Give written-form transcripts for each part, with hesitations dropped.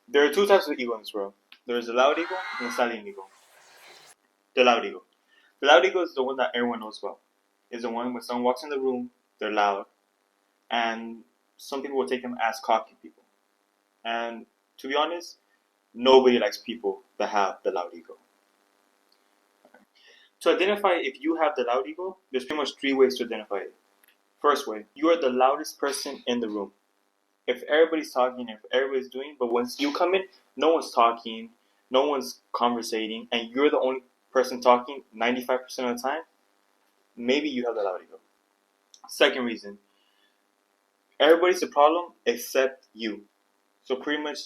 There are two types of ego in this world. There's the loud ego and the silent ego. The loud ego. The loud ego is the one that everyone knows about. Is the one when someone walks in the room, they're loud, and some people will take them as cocky people. And to be honest, nobody likes people that have the loud ego. To identify if you have the loud ego, there's pretty much three ways to identify it. First way, you are the loudest person in the room. If everybody's talking, if everybody's doing, but once you come in, no one's talking, no one's conversating, and you're the only person talking 95% of the time, maybe you have the loud ego. Second reason, everybody's the problem except you. So pretty much,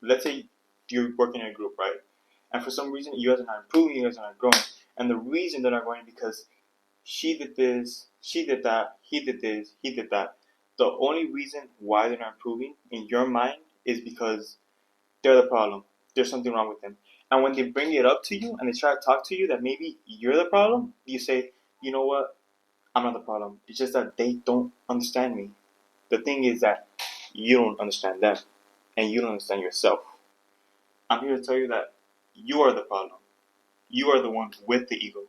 let's say you're working in a group, right? And for some reason, you guys are not improving, you guys are not growing. And the reason they're not growing is because she did this, she did that, he did this, he did that. The only reason why they're not improving in your mind is because they're the problem. There's something wrong with them. And when they bring it up to you and they try to talk to you that maybe you're the problem, you say, you know what? I'm not the problem. It's just that they don't understand me. The thing is that you don't understand them and you don't understand yourself. I'm here to tell you that you are the problem. You are the one with the ego.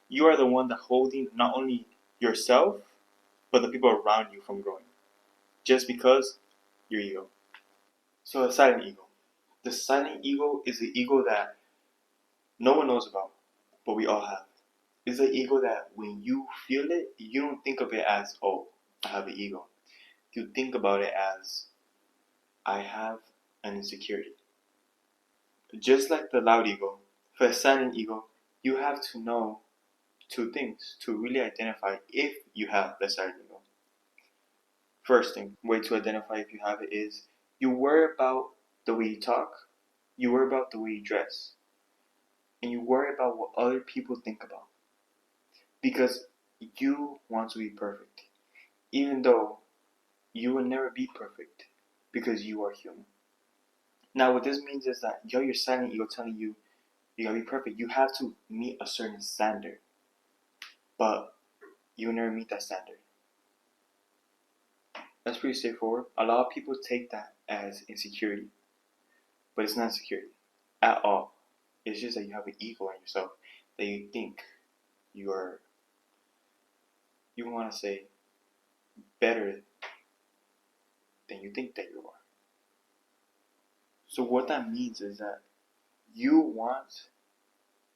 You are the one that holding not only yourself, but the people around you from growing. Just because your ego. So the silent ego. The silent ego is the ego that no one knows about, but we all have. It's the ego that when you feel it, you don't think of it as, oh, I have an ego. You think about it as, I have an insecurity. Just like the loud ego, for the silent ego, you have to know two things to really identify if you have the silent ego. First thing, way to identify if you have it is you worry about the way you talk, you worry about the way you dress, and you worry about what other people think about. Because you want to be perfect, even though you will never be perfect because you are human. Now, what this means is that your silent ego telling you you gotta be perfect. You have to meet a certain standard, but you will never meet that standard. That's pretty straightforward. A lot of people take that as insecurity, but it's not insecurity at all. It's just that you have an ego in yourself that you think you are, you want to say, better than you think that you are. So what that means is that you want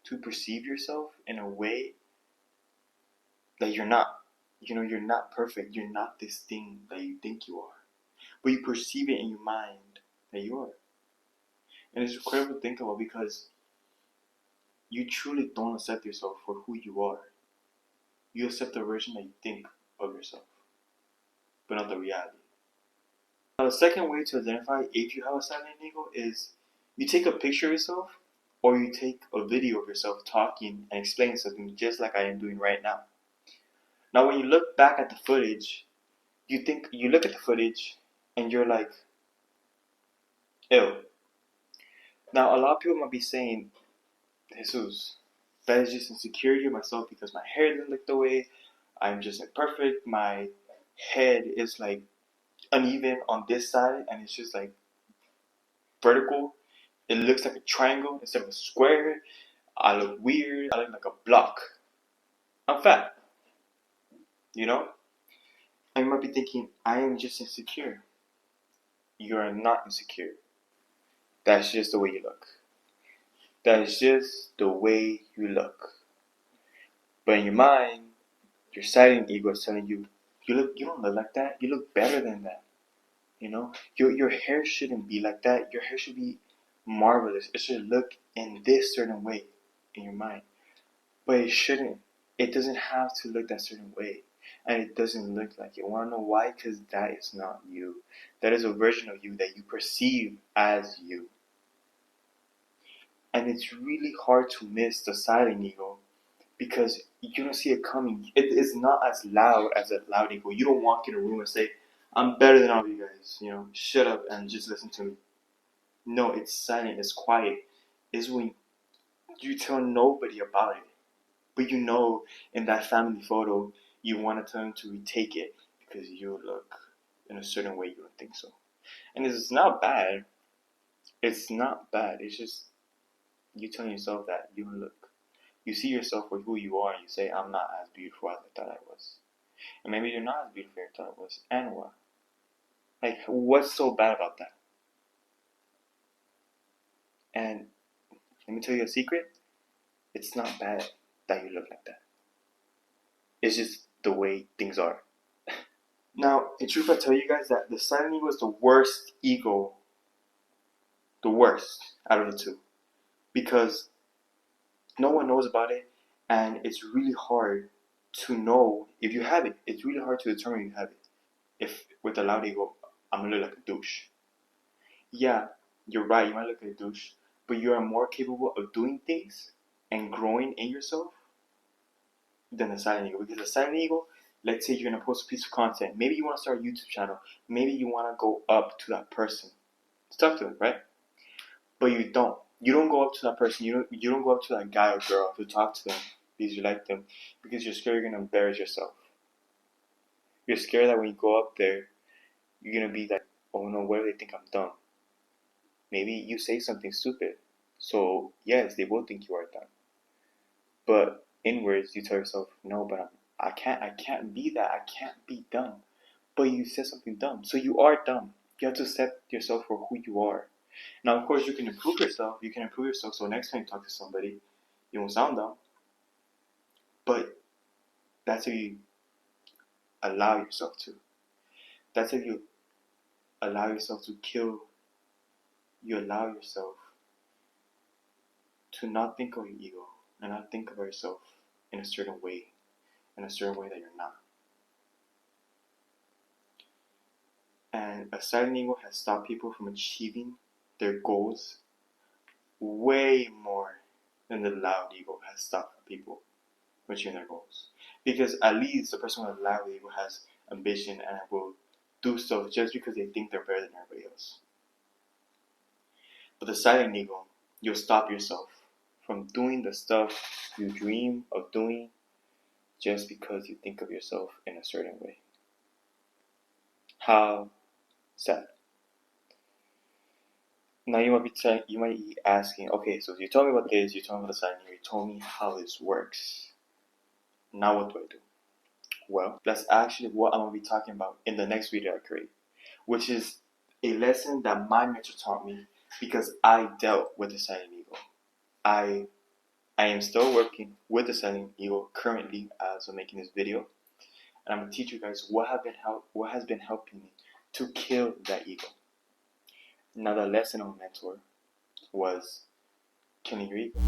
to perceive yourself in a way that you're not. You know, you're not perfect. You're not this thing that you think you are. But you perceive it in your mind that you are. And it's incredible to think about because you truly don't accept yourself for who you are. You accept the version that you think of yourself, but not the reality. Now, the second way to identify if you have a silent ego is you take a picture of yourself or you take a video of yourself talking and explaining something just like I am doing right now. Now, when you look back at the footage, you look at the footage and you're like, ew. Now, a lot of people might be saying, Jesus, that is just insecurity of myself because my hair doesn't look the way, I'm just imperfect, my head is like uneven on this side and it's just like vertical. It looks like a triangle instead of a square. I look weird, I look like a block. I'm fat, you know? And you might be thinking, I am just insecure. You are not insecure. That's just the way you look. That is just the way you look. But in your mind, your silent ego is telling you, you don't look like that. You look better than that. You know, your hair shouldn't be like that. Your hair should be marvelous. It should look in this certain way in your mind, but it shouldn't. It doesn't have to look that certain way, and it doesn't look like it. Want to know why? Because that is not you. That is a version of you that you perceive as you. And it's really hard to miss the silent ego because you don't see it coming. It is not as loud as a loud ego. You don't walk in a room and say, I'm better than all of you guys. You know, shut up and just listen to me. No, it's silent. It's quiet. It's when you tell nobody about it. But you know in that family photo, you want to tell them to retake it because you look in a certain way you don't think so. And it's not bad. It's not bad. It's just you telling yourself that you look. You see yourself for who you are and you say, I'm not as beautiful as I thought I was. And maybe you're not as beautiful as you thought I was. And what? Like, what's so bad about that? And let me tell you a secret. It's not bad that you look like that. It's just the way things are. Now, in truth, I tell you guys that the silent ego is the worst ego. The worst out of the two. Because no one knows about it, and it's really hard to know if you have it. It's really hard to determine if you have it. If with a loud ego, I'm gonna look like a douche. Yeah, you're right, you might look like a douche, but you are more capable of doing things and growing in yourself than a silent ego. Because a silent ego, let's say you're gonna post a piece of content. Maybe you want to start a YouTube channel. Maybe you want to go up to that person to talk to them, right? But you don't. You don't go up to that person. You don't go up to that guy or girl to talk to them because you like them, because you're scared you're gonna embarrass yourself. You're scared that when you go up there, you're gonna be like, oh no, what if they think I'm dumb? Maybe you say something stupid. So yes, they will think you are dumb. But inwards, you tell yourself, no, but I can't be that. I can't be dumb. But you said something dumb, so you are dumb. You have to accept yourself for who you are. Now, of course, you can improve yourself. You can improve yourself. So next time you talk to somebody, you won't sound dumb. But that's how you allow yourself to. That's how you allow yourself to kill. You allow yourself to not think of your ego and not think of yourself in a certain way that you're not. And a silent ego has stopped people from achieving their goals way more than the loud ego has stopped people from achieving their goals. Because at least the person with a loud ego has ambition and will do stuff just because they think they're better than everybody else. But the silent ego, you'll stop yourself from doing the stuff you dream of doing just because you think of yourself in a certain way. How sad. Now you might be asking, okay, so you told me about this, you told me about the silent ego, you told me how this works. Now what do I do? Well, that's actually what I'm going to be talking about in the next video I create, which is a lesson that my mentor taught me because I dealt with the silent ego. I am still working with the silent ego currently as I'm making this video, and I'm going to teach you guys what has been helping me to kill that ego. Now, the lesson of my mentor was killing your ego.